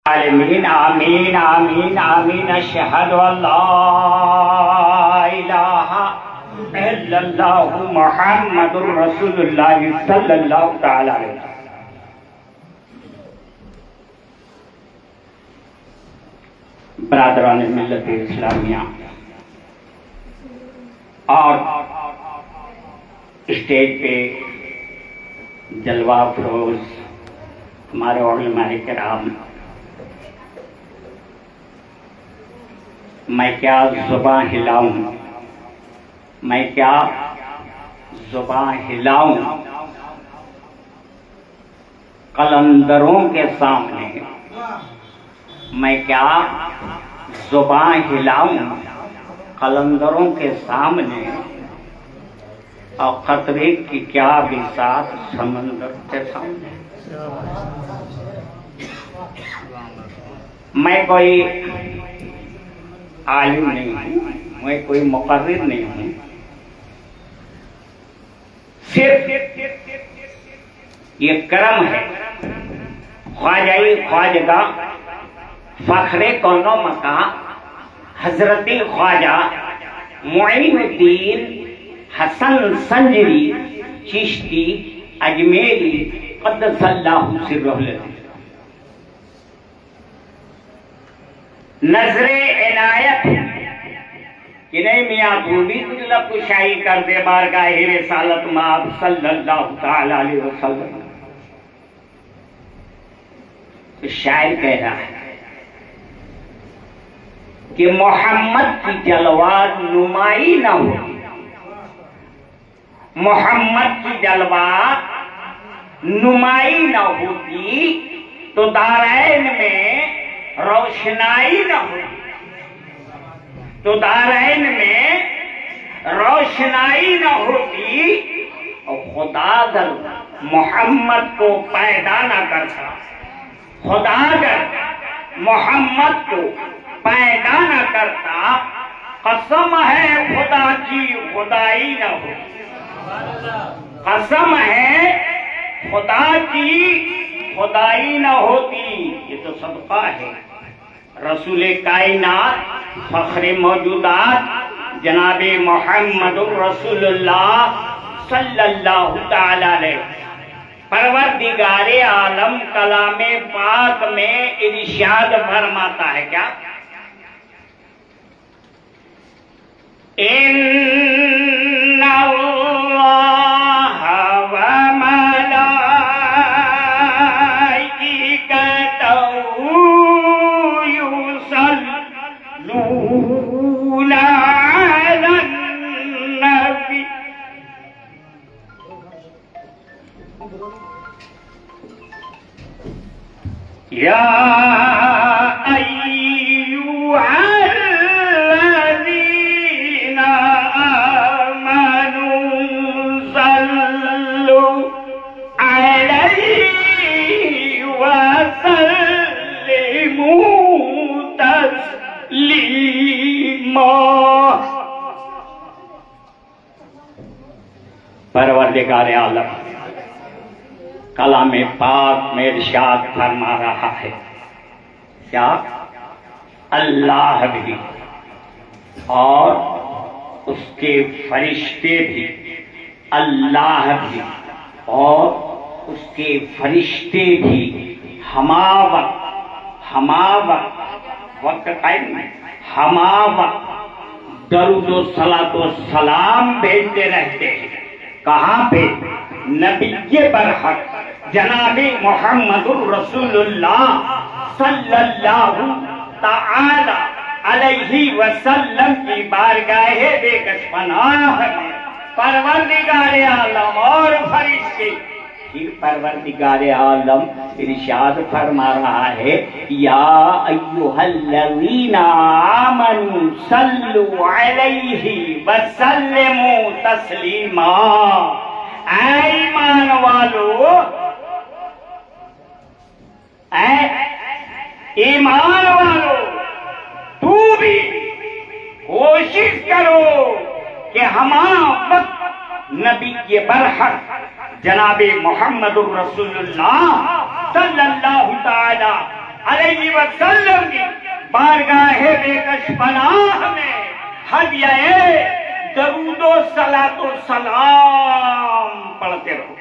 آمین آمین آمین آمین اشہد ان لا الہ الا اللہ محمد رسول اللہ صلی اللہ تعالی علیہ وسلم۔ برادران ملت اسلامیہ اور اسٹیج پہ جلوہ افروز ہمارے علماء کرام، میں کیا زباں ہلاؤں، میں کیا زباں ہلاؤں قلندروں کے سامنے، میں کیا زباں ہلاؤں قلندروں کے سامنے، اور خطرے کی کیا بساط سمندر کے سامنے۔ میں کوئی عالم نہیں ہوں، میں کوئی مقرر نہیں ہوں، صرف یہ کرم ہے خواجہ خواجگاہ فخر کون و مکان حضرت خواجہ معین الدین حسن سنجری چشتی اجمیری قدس اللہ سرہ العظیم۔ نظر عنایت کہ نہیں میاں تو بھی دل کشائی کر دے بارگاہ رسالت مآب صلی اللہ تعالی علیہ وسلم۔ تو شاعر کہہ رہا ہے کہ محمد کی جلوہ نمائی نہ ہوتی، محمد کی جلوہ نمائی نہ ہوتی تو دارین میں روشنائی نہ ہوتی، تو دارین میں روشنائی نہ ہوتی، اور خدا اگر محمد کو پیدا نہ کرتا، خدا اگر محمد کو پیدا نہ کرتا، قسم ہے خدا کی خدائی نہ ہوتی، قسم ہے خدا کی خدائی نہ ہوتی۔ یہ تو صدقہ ہے رسول کائنات فخر موجودات جناب محمد رسول اللہ صلی اللہ تعالی علیہ وسلم۔ پروردگار عالم کلام پاک میں ارشاد فرماتا ہے کیا؟ ان یا ایھا الذین آمنوا صلوا علیہ وسلموا تسلیما۔ پروردگار عالم کلام پاک میں ارشاد فرما رہا ہے کیا؟ اللہ بھی اور اس کے فرشتے بھی، اللہ بھی اور اس کے فرشتے بھی ہما وقت قائم میں ہما وقت درود و صلاۃ و سلام بھیجتے رہتے ہیں۔ کہاں پہ؟ نبی برحق جناب محمد رسول اللہ صلی اللہ تعالی علیہ وسلم کی بارگاہ بے کش پناہ میں پروردگار عالم اور فرشتے، پھر پروردگار عالم ارشاد فرما رہا ہے یا ایھا الذین آمنوا صلوا علیہ وسلموا تسلیما۔ اے ایمان والو، اے ایمان والو، تو بھی کوشش کرو کہ ہمارا وقت نبی کے برحق جناب محمد الرسول اللہ صلی اللہ تعالی علیہ وسلم کی بارگاہ بےکش پناہ میں ہدیہ درود و صلاۃ و سلام پڑھتے رہو.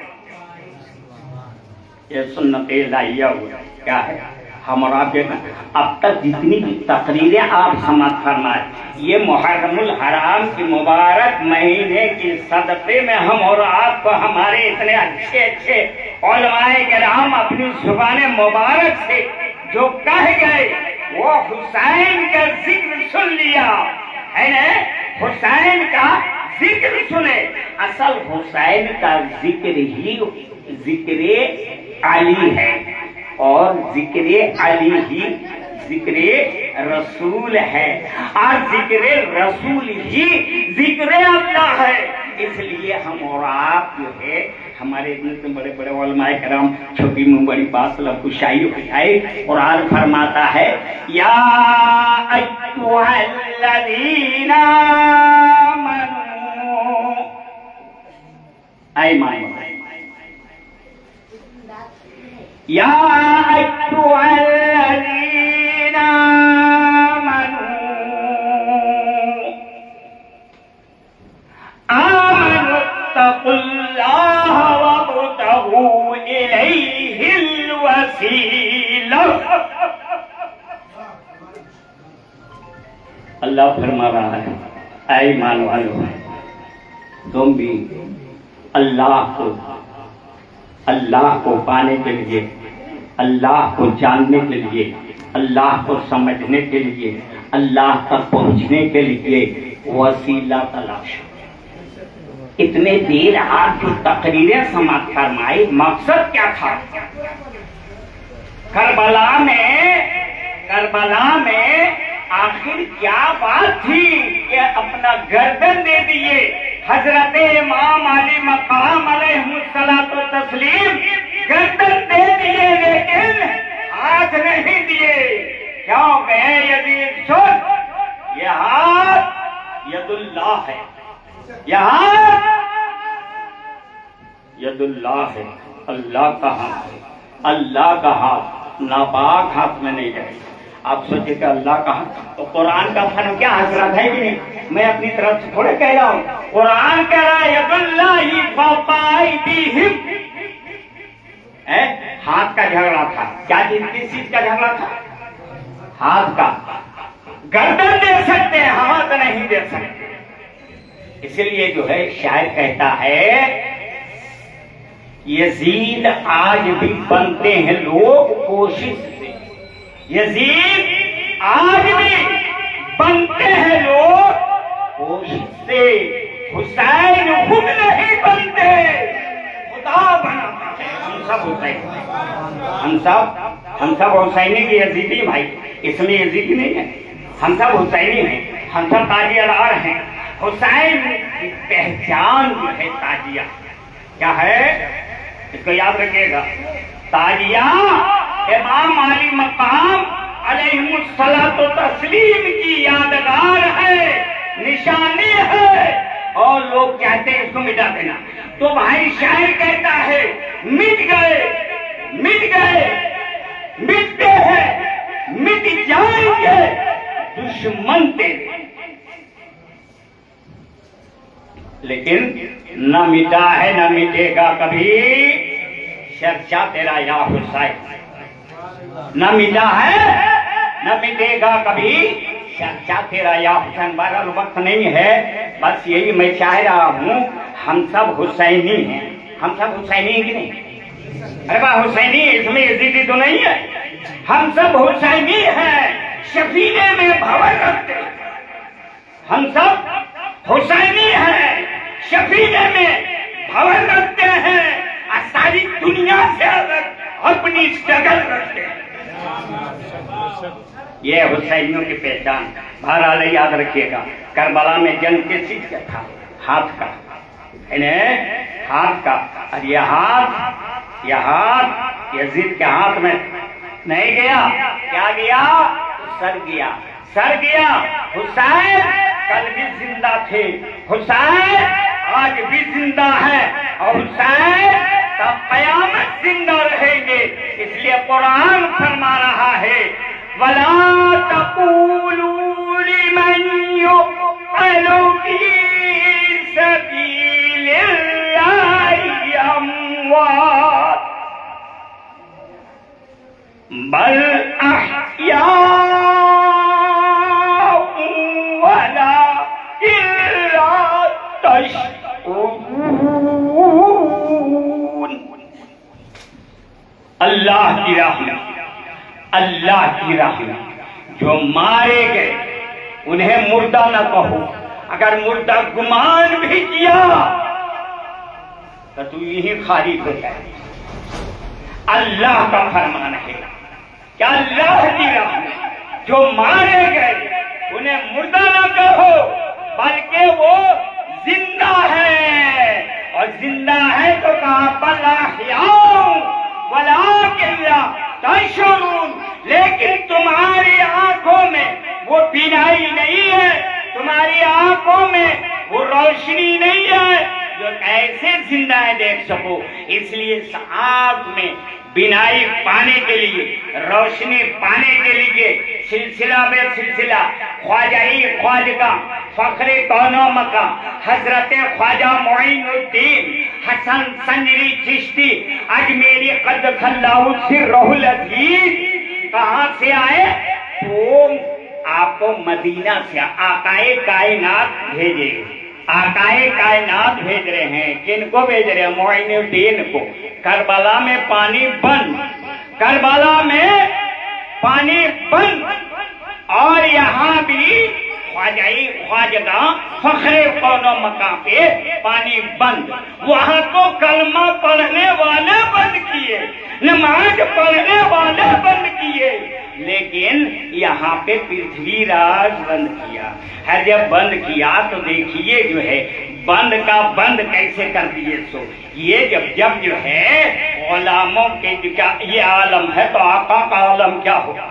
یہ سنت الہیہ ہوا. کیا ہے؟ ہم اور آپ دیکھیں اب تک جتنی بھی تقریریں آپ سماعت فرمائے، یہ محرم الحرام کی مبارک مہینے کی صدقے میں ہم اور آپ کو ہمارے اتنے اچھے اچھے علماء کرام اپنی زبان مبارک سے جو کہہ گئے وہ حسین کا ذکر سن لیا ہے نا. حسین کا ذکر سنے. اصل حسین کا ذکر ہی ذکر علی ہے، اور ذکر علی ہی ذکر رسول ہے، اور ذکر رسول ہی ذکر اللہ ہے. اس لیے ہم اور آپ جو ہے ہمارے اتنے بڑے بڑے علماء کرام چھوٹی منہ بڑی بات لب کو شاعری اٹھائے. قرآن فرماتا ہے یا ایھا الذین آمنوا، اے ایمان یا ایھا الذین آمنوا اتقوا اللہ وابتغوا الیہ الوسیلہ. اللہ فرما رہا ہے اے ایمان والو تم بھی اللہ کو پانے کے لیے، اللہ کو جاننے کے لیے، اللہ کو سمجھنے کے لیے، اللہ تک پہنچنے کے لیے وسیلہ تلاش. اتنے دیر آپ جو تقریریں سماعت فرمائی، مقصد کیا تھا؟ کربلا میں آخر کیا بات تھی کہ اپنا گردن دے دیے حضرت امام علی مقام علیہ الصلوۃ والتسلیم، گردن دے دیے لیکن ہاتھ نہیں دیے. کیوں کہ یزید سن، یہ ہاتھ ید اللہ ہے، یہ ہاتھ ید اللہ ہے، اللہ کا ہاتھ ہے. اللہ کا ہاتھ ناپاک ہاتھ میں نہیں جائے. آپ سوچے کہ اللہ کا ہاتھ تو قرآن کا فرق کیا حضرت ہے کہ نہیں؟ میں اپنی طرف سے تھوڑے کہہ رہا ہوں، قرآن کہہ رہا ہے ید اللہ فوق ایدیہم. ہاتھ کا جھگڑا تھا. کیا کس چیز کا جھگڑا تھا؟ ہاتھ کا. گردن دے سکتے ہیں، ہاتھ نہیں دے سکتے. اس لیے جو ہے شاعر کہتا ہے یزید آج بھی بنتے ہیں لوگ کوشش سے. یزید آج بھی بنتے ہیں لوگ کوشش سے. حسین خود نہیں بنتے، خدا بناتا ہے. ہم سب حسین، ہم سب حسینی کے یزیدی بھائی. اس میں یزیدی نہیں ہے، ہم سب حسینی ہیں، ہم سب تاجیہ دار ہیں. حسین کی پہچان جو ہے تاجیہ کیا ہے اس کو یاد رکھیے گا. تاجیہ امام علی مقام علیہ الصلوۃ والتسلیم کی یادگار ہے، نشانی ہے، اور لوگ کہتے ہیں اس کو مٹا دینا. تو بھائی شاعر کہتا ہے مٹ گئے، مٹتے ہیں، مٹ جائیں گے دشمن تیرے، لیکن نہ مٹا ہے نہ مٹے گا کبھی چرچا تیرا یا حسین. نہ مٹا ہے نہ مٹے گا کبھی چرچا تیرا یا حسین. بہرحال وقت نہیں ہے، بس یہی میں چاہ رہا ہوں ہم سب حسینی ہیں. ہم سب حسینی ہیں کہ نہیں؟ ارے بھائی حسینی، اس میں یزیدی تو نہیں ہے. ہم سب حسینی ہیں، شفینے میں بھور رکھتے ہیں. ہم سب حسینی ہیں، شفینے میں بھور رکھتے ہیں، اور ساری دنیا سے الگ اپنی شکل رکھتے ہیں. یہ حسینیوں کی پہچان. بہرحال یاد رکھیے گا کربلا میں جنگ کس چیز کا تھا؟ ہاتھ کا. ہاتھ کا. اور یہ ہاتھ یزید کے ہاتھ میں نہیں گیا. کیا گیا؟ سر گیا. حسین کل بھی زندہ تھے، حسین آج بھی زندہ ہے، اور حسین تب قیامت زندہ رہیں گے. اس لیے قرآن فرما رہا ہے وَلَا تَقُولُوا لِمَنْ يُقْتَلُ فِي سَبِيلِ اللَّهِ أَمْوَاتٌ بَلْ أَحْيَاءٌ وَلَٰكِن لَّا تَشْعُرُونَ. اللہ کی راہ میں، اللہ کی راہ میں جو مارے گئے انہیں مردہ نہ کہو. اگر مردہ گمان بھی کیا تو یہی خارج ہو جائے. اللہ کا فرمان ہے کہ اللہ کی راہ میں جو مارے گئے انہیں مردہ نہ کہو بلکہ وہ زندہ ہے. اور زندہ ہے تو کہا بل احیاء ولکن لا تشعرون. لیکن تمہاری آنکھوں میں وہ بینائی نہیں ہے، تمہاری آنکھوں میں وہ روشنی نہیں ہے جو ایسے زندہ دیکھ سکو. اس لیے اس آنکھ میں بینائی پانے کے لیے، روشنی پانے کے لیے سلسلہ بے سلسلہ خواجائی خواجگاں فخر کون و مکان حضرت خواجہ معین الدین حسن سنجری چشتی اجمیری قد خلاہ سرہ العزیز کہاں سے آئے؟ وہ آپ کو مدینہ سے آقائے کائنات بھیجے. آقائے کائنات بھیج رہے ہیں. کن کو بھیج رہے ہیں؟ معین الدین کو. کربلا میں پانی بند، کربلا میں پانی بند، اور یہاں بھی خواجائی خواجگاں فخر کون و مقام پہ پانی بند. وہاں تو کلمہ پڑھنے والے بند کیے، نماز پڑھنے والے بند کیے، لیکن یہاں پہ پرتھوی راج بند کیا ہے. جب بند کیا تو دیکھیے جو ہے بند کا بند کیسے کر دیے. سو یہ جب جو ہے غلاموں کے یہ عالم ہے تو آقا کا عالم کیا ہوگا؟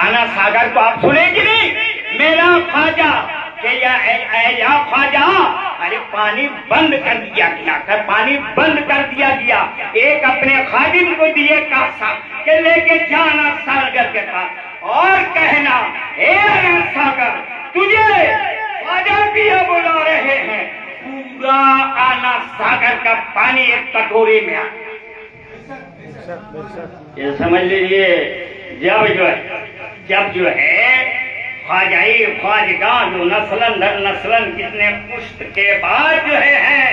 آنا ساگر کو آپ سنیں گے نہیں؟ میرا خواجہ کہ یا خواجہ ارے پانی بند کر دیا گیا، پانی بند کر دیا گیا. ایک اپنے خادم کو دیے کاسا کہ لے کے جانا ساگر کے پاس اور کہنا اے ساگر تجھے خواجہ پیا بلا رہے ہیں. پورا آنا ساگر کا پانی ایک کٹوری میں یہ سمجھ لیجیے. جب جو ہے خواجائی خواجگاں جو نسلن در نسلن کتنے پشت کے بعد جو ہے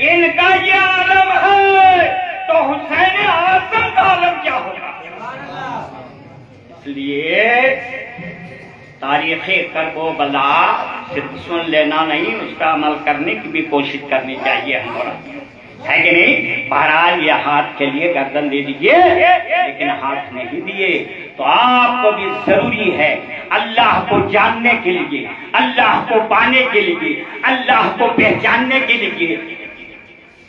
ان کا یہ عالم ہے تو حسین اعظم کا عالم کیا ہوگا؟ اس لیے تاریخ کربلا صرف سن لینا نہیں، اس کا عمل کرنے کی بھی کوشش کرنی چاہیے ہمارا، ہے کہ نہیں؟ بہرحال یہ ہاتھ کے لیے گردن دے دیجئے، لیکن ہاتھ نہیں دیے تو آپ کو بھی ضروری ہے اللہ کو جاننے کے لیے، اللہ کو پانے کے لیے، اللہ کو پہچاننے کے لیے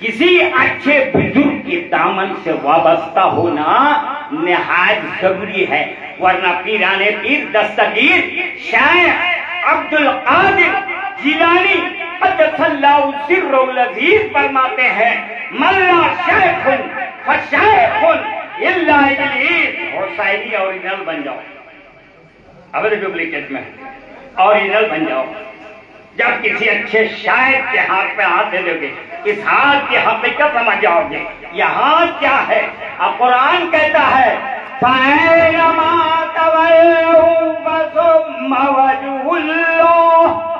کسی اچھے بزرگ کے دامن سے وابستہ ہونا نہایت ضروری ہے. ورنہ پیران پیر دستگیر شیخ عبد القادر جیلانی قدس اللہ سرہ العزیز فرماتے ہیں ملا شیخ فشیخ الا ابلیس. حسینی اوریجنل بن جاؤ، اب ڈپلیکیٹ میں اوریجنل بن جاؤ. جب کسی اچھے شاعر کے ہاتھ پہ ہاتھ دے دو گے اس ہاتھ کی حقیقت سمجھ جاؤ گے. یہ ہاتھ کیا ہے؟ اب قرآن کہتا ہے فَأَيْنَمَا تَوَلُّوا فَثُمَّ وَجْهُ اللَّهِ.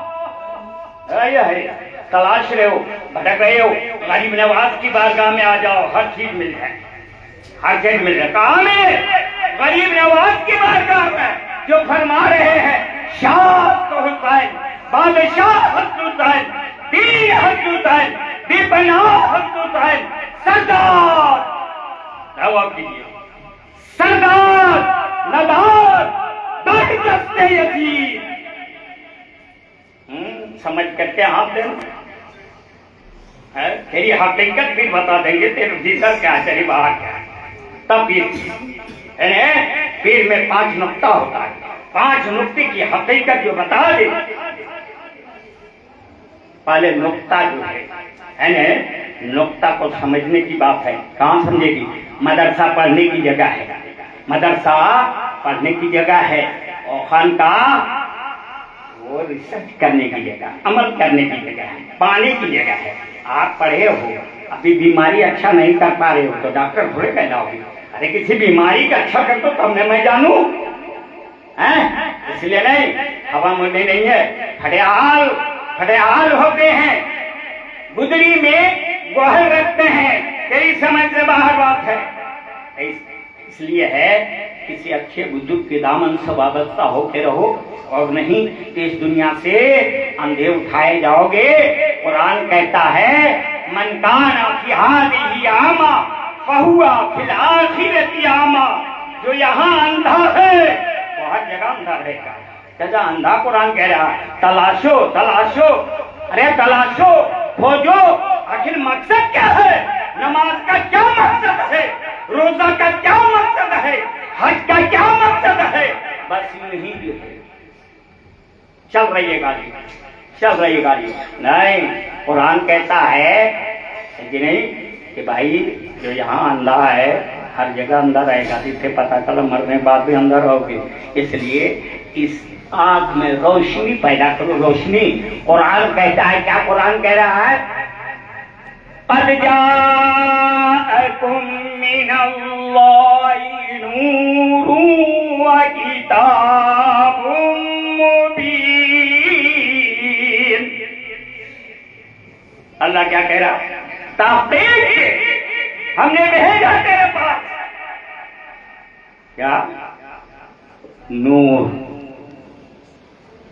تلاش رہے ہو، بھٹک رہے ہو، غریب نواز کی بارگاہ میں آ جاؤ، ہر چیز مل جائے، ہر چیز مل جائے. کہاں میں غریب نواز کی بارگاہ میں جو فرما رہے ہیں شاہ تو حسین، بادشاہ حسن حسین، پیر حسن حسین، بے پناہ حسن حسین، سردار دعویٰ کیجیے، سردار ندار دست یتیم. سمجھ کر کے ہاتھ دینا، تیری حقیقت بھی بتا دیں گے، تیرے بھیتر کیا ہے، تیری باہر کیا ہے. تب پیر میں 5 نقطہ ہوتا ہے، 5 نقطے کی حقیقت جو بتا دے. پہلے نقطہ جو ہے نقطہ کو سمجھنے کی بات ہے. کہاں سمجھے گی؟ مدرسہ پڑھنے کی جگہ ہے، مدرسہ پڑھنے کی جگہ ہے، اور خانقاہ وہ ریسرچ کرنے کی جگہ، عمل کرنے کی جگہ ہے، پانے کی جگہ ہے. آپ پڑھے ہو، ابھی بیماری اچھا نہیں کر پا رہے ہو تو ڈاکٹر تھوڑے کہلاؤ گے. ارے کسی بیماری کا اچھا کر دو تب میں جانوں. اس لیے نہیں، ہوا مردی نہیں ہے. پھٹےحال ہوتے ہیں، گدڑی میں گوہر رکھتے ہیں، تیری سمجھ سے باہر بات ہے. اس لیے ہے کسی اچھے بزرگ کے دامن سے وابستہ ہو کے رہو، اور نہیں کہ اس دنیا سے اندھے اٹھائے جاؤ گے. قرآن کہتا ہے من کان فی ہذہ اعمی فہو فی الآخرۃ اعمی. جو یہاں اندھا ہے وہ ہر جگہ اندھا رہے گا. جیسا اندھا قرآن کہہ رہا ہے تلاشو تلاشو، ارے تلاشو، کھوجو. آخر مقصد کیا ہے؟ نماز کا کیا مقصد ہے؟ روزہ کا کیا مقصد ہے؟ حج کا کیا مقصد ہے؟ بس یوں ہی چل رہی ہے گاڑی، چل رہی ہے گاڑی. نہیں، قرآن کہتا ہے کہ نہیں کہ بھائی جو یہاں اندھا ہے ہر جگہ اندھا رہے گا. جس سے پتا چلا مرنے بعد بھی اندھا رہو گے. اس لیے اس آنکھ میں روشنی پیدا کرو، روشنی. قرآن کہتا ہے، کیا قرآن کہہ رہا ہے؟ قد جاءکم من اللہ نور وکتاب مبین. اللہ کیا کہہ رہا؟ تحقیق ہم نے بھیجا تیرے پاس کیا؟ نور.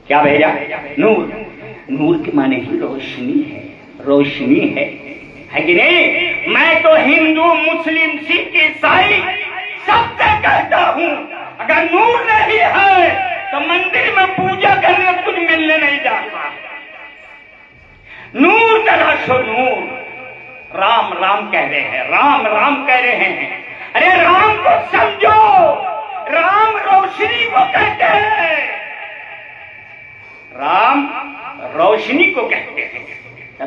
کیا بھیجا؟ نور. نور کے معنی ہی روشنی ہے، روشنی ہے کہ نہیں؟ میں تو ہندو، مسلم، سکھ، عیسائی سب سے کہتا ہوں اگر نور نہیں ہے تو مندر میں پوجا کرنے کچھ ملنے نہیں جاتا. نور تلاشو، نور. رام رام کہہ رہے ہیں، رام رام کہہ رہے ہیں. ارے رام کو سمجھو، رام روشنی کو کہتے ہیں، رام روشنی کو کہتے ہیں.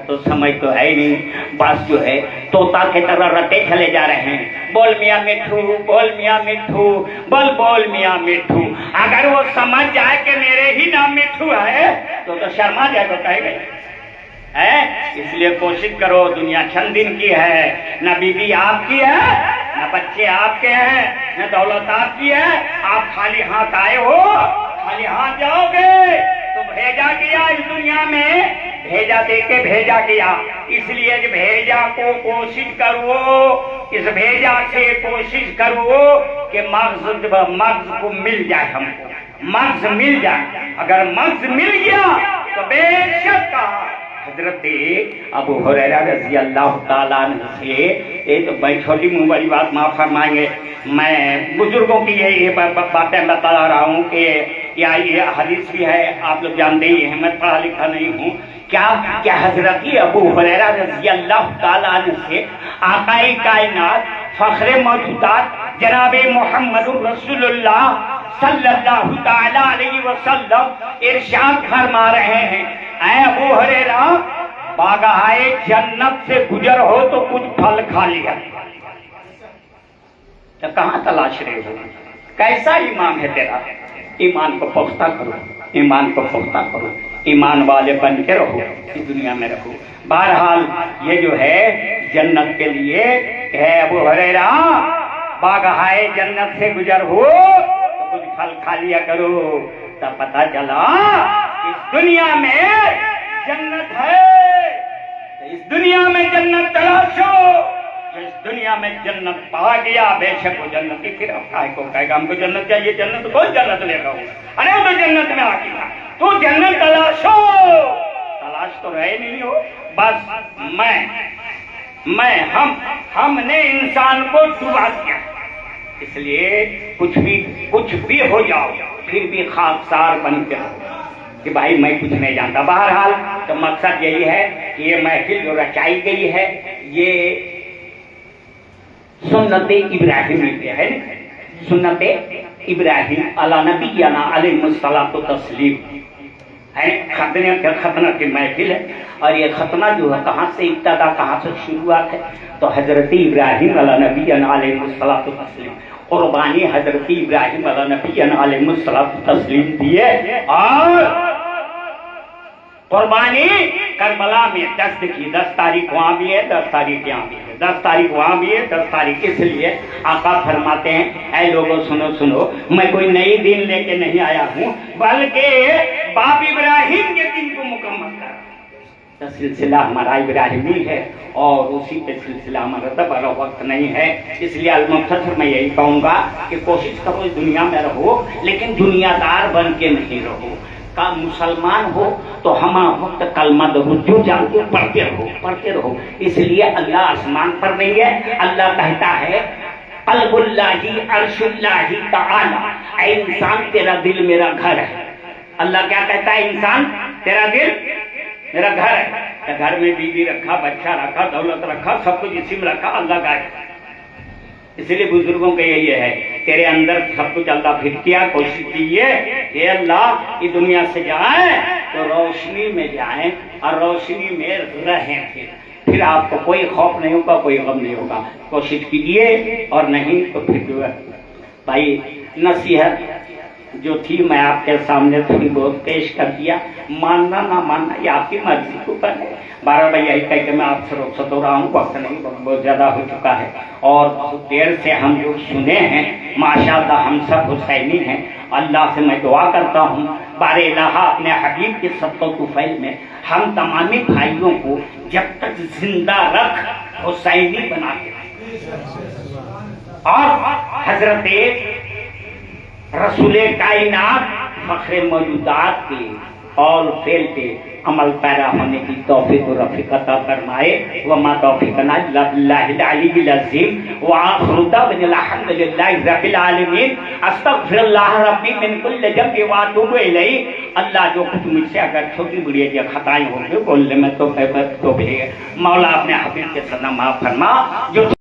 تو سمجھ تو ہے ہی نہیں. بس جو ہے طوطا کی طرح رٹے چلے جا رہے ہیں. بول میاں مٹھو، بول میاں مٹھو، بول میاں مٹھو. اگر وہ سمجھ جائے کہ میرے ہی نام مٹھو ہے تو شرما جائے تو کہے گا. اس لیے کوشش کرو. دنیا چند دن کی ہے، نہ بیوی آپ کی ہے، نہ بچے آپ کے ہیں، نہ دولت آپ کی ہے. آپ خالی ہاتھ آئے ہو، خالی ہاتھ جاؤ گے تو بھیجا گیا اس دنیا میں، بھیجا دے کے بھیجا گیا. اس لیے کہ بھیجا کو کوشش کرو، اس بھیجا سے کوشش کرو کہ مغز کو مل جائے. ہم کو مغز مل جائے. اگر مغز مل گیا تو بے شک حضرت ابو ہریرہ رضی اللہ تعالیٰ عنہ سے ایک چھوٹی منہ بڑی بات معاف فرمائیں گے. میں بزرگوں کی یہ باتیں بتا رہا ہوں کہ یہ حدیث بھی ہے، آپ لوگ جانتے ہی ہیں، میں پڑھا لکھا نہیں ہوں. کیا حضرت ابو ہریرہ رضی اللہ تعالیٰ عنہ سے آقائے کائنات فخر موجودات جناب محمد رسول اللہ صلی اللہ تعالیٰ علیہ وسلم ارشاد فرما رہے ہیں، اے ابو ہریرہ باغہائے جنت سے گزر ہو تو کچھ پھل کھا لیا. تو کہاں تلاش رہے ہو؟ کیسا ایمان ہے تیرا؟ ایمان کو پختہ کرو، ایمان کو پختہ کرو، ایمان والے بن کے رہو، اس دنیا میں رہو. بہرحال یہ جو ہے جنت کے لیے ہے ابو ہریرہ باغہائے جنت سے گزر ہو تو کچھ پھل کھا لیا کرو. تب پتہ چلا اس دنیا میں جنت ہے، اس دنیا میں جنت تلاشو. اس دنیا میں جنت پا گیا بے شک وہ جنت کی پھر کو کہے گا ہم کو جنت چاہیے. جنت کون جنت لے رہا ہوں؟ ارے تو جنت میں آ گیا تو جنت تلاشو. تلاش تو رہے نہیں ہو. بس ہم نے انسان کو ڈبا دیا. اس لیے کچھ بھی ہو جاؤ پھر بھی خاکسار بن کے رہو کہ بھائی میں کچھ نہیں جانتا. بہرحال تو مقصد یہی ہے کہ یہ محفل جو رچائی گئی ہے یہ سنت ابراہیمی پہ ہے. سنت ابراہیم علی نبینا علیہ الصلوۃ والتسلیم ہے. ختنہ کی محفل ہے اور یہ ختنہ جو ہے کہاں سے ابتدا کہاں سے شروعات ہے؟ تو حضرت ابراہیم علیہ نبی علیہ الصلوۃ والتسلیم قربانی حضرت ابراہیم علیہ نبی علیہ الصلوۃ والتسلیم دیے، اور قربانی کربلا میں 10 کی 10 تاریخ وہاں بھی ہے، 10 تاریخ یہاں بھی ہے، 10 تاریخ وہاں بھی ہے، 10 تاریخ اس لیے آقا فرماتے ہیں اے لوگوں سنو سنو، میں کوئی نئی دن لے کے نہیں آیا ہوں بلکہ باپ ابراہیم کے دن کو مکمل کر رہا ہوں۔ سلسلہ ہمارا ابراہیمی ہے اور اسی پہ سلسلہ ہمارا دوبارہ وقت نہیں ہے، اس لیے المختصر میں یہی کہوں گا کہ کوشش کرو اس دنیا میں رہو لیکن دنیا دار بن کے نہیں رہو۔ کا مسلمان ہو تو ہم وقت کلمہ درود جو جانتے ہو پڑھتے رہو، اس لیے اللہ آسمان پر نہیں ہے، اللہ کہتا ہے قلب اللہ عرش اللہ تعالی، اے انسان تیرا دل میرا گھر ہے۔ اللہ کیا کہتا ہے؟ انسان تیرا دل میرا گھر ہے، گھر میں بیوی رکھا، بچہ رکھا، دولت رکھا، سب کچھ اسی میں رکھا، اللہ کا ہے۔ اس لیے بزرگوں کا یہی ہے تیرے اندر سب کچھ اللہ پھر کیا، کوشش کیجیے کہ اللہ کی دنیا سے جائیں تو روشنی میں جائیں اور روشنی میں رہیں، پھر آپ کو کوئی خوف نہیں ہوگا، کوئی غم نہیں ہوگا۔ کوشش کیجیے، اور نہیں تو پھر جو ہے بھائی نصیحت جو تھی میں آپ کے سامنے تھوڑی بہت پیش کر دیا، ماننا نہ ماننا یہ آپ کی مرضی کے اوپر ہے۔ بارہ بھائی یہی کہہ کے میں آپ سے رخصت ہو رہا ہوں، وقت نہیں بہت زیادہ ہو چکا ہے، اور بہت دیر سے ہم جو سنے ہیں ماشاءاللہ ہم سب حسینی ہیں۔ اللہ سے میں دعا کرتا ہوں بار الہ اپنے حبیب کے صدقہ طفیل میں ہم تمامی بھائیوں کو جب تک زندہ رکھ حسینی بنا کے، اور حضرت رسول کائنات فخر موجودات کے اور فعل پہ عمل پیرا ہونے کی توفیق و رفیق عطا فرمائے۔ وما توفیقنا الا باللہ العلی العظیم، وآخر دعوانا الحمد للہ رب العالمین، استغفر اللہ ربی من کل ذنب واتوب الیہ۔ اللہ جو کچھ مجھ سے اگر چھوٹی بڑی جو خطائیں ہوں گی بولنے میں تو بھی مولا اپنے حبیب کے صدقہ معاف فرما۔ جو